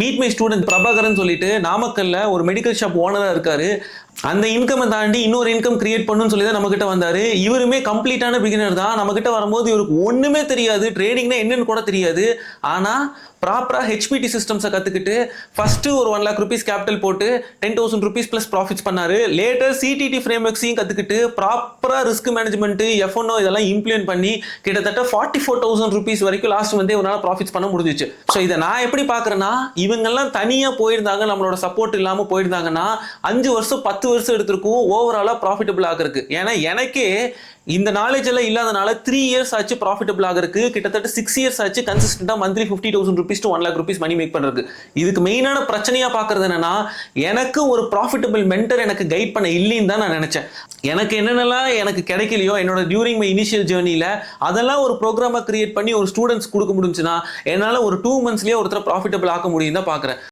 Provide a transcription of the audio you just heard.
Meet my student Prabhakaran சொல்லிட்டு நாமக்கல்ல ஒரு மெடிக்கல் ஷாப் ஓனரா இருக்காரு. அந்த இன்கம் தாண்டி இன்னொரு இன்கம் கிரியேட் பண்ணுன்னு சொல்லி தான் நம்ம கிட்ட வந்தாரு. இவருமே கம்ப்ளீட்டான பிகினர் தான். நம்ம கிட்ட வரும்போது இவருக்கு ஒண்ணுமே தெரியாது, ட்ரேடிங்னா என்னன்னு கூட தெரியாது. ஆனா ப்ராப்பரா ஹெச்பிடி சிஸ்டம்ஸை கத்துக்கிட்டு ஃபர்ஸ்ட் ஒரு 1 lakh rupees கேபிட்டல் போட்டு 10,000 rupees பிளஸ் ப்ராஃபிட்ஸ் பண்ணாரு. லேட்டர் சிடிடி ஃப்ரேம்வொர்க்ஸையும் கத்துக்கிட்டு ப்ராப்பரா ரிஸ்க் மேனேஜ்மெண்ட் எஃப்ஒன்னோ இதெல்லாம் இம்ப்ளிமெண்ட் பண்ணி கிட்டத்தட்ட 44,000 rupees வரைக்கும் லாஸ்ட் வந்து ஒரு நாள் ப்ராஃபிட்ஸ் பண்ண முடிஞ்சிச்சு. ஸோ இதை நான் எப்படி பாக்குறேன்னா, இவங்கெல்லாம் தனியா போயிருந்தாங்க, நம்மளோட சப்போர்ட் இல்லாம போயிருந்தாங்கன்னா 5 வருஷம் 10 வருஷம் எடுத்திருக்கும் ஓவராலா ப்ராஃபிட்டபிள் ஆகிறதுக்கு. ஏன்னா எனக்கே இந்த நாலேஜ் எல்லாம் இல்லாதனால 3 years ஆச்சு ப்ராஃபிட்டபிள் ஆகிறதுக்கு. கிட்டத்தட்ட 6 years ஆச்சு கன்சிஸ்டன்டா monthly 50,000 rupees to 1 lakh rupees money make பண்றதுக்கு. இதுக்கு மெயினான பிரச்சனையா பாக்குறது என்னன்னா, எனக்கு ஒரு ப்ராஃபிட்டபிள் மென்டர் எனக்கு கைட் பண்ண இல்லைன்னு தான் நான் நினைச்சேன். எனக்கு என்னென்னலாம் எனக்கு கிடைக்கலையோ என்னோட டியூரிங் மை இனிஷியல் ஜேர்னில அதெல்லாம் ஒரு ப்ரோக்ராமா கிரியேட் பண்ணி ஒரு ஸ்டூடெண்ட்ஸ் கொடுக்க முடிஞ்சுன்னா என்னால ஒரு 2 monthsலயே ஒருத்தர ப்ராஃபிட்டபிள் ஆக்க முடியும் தான் பாக்குறேன்.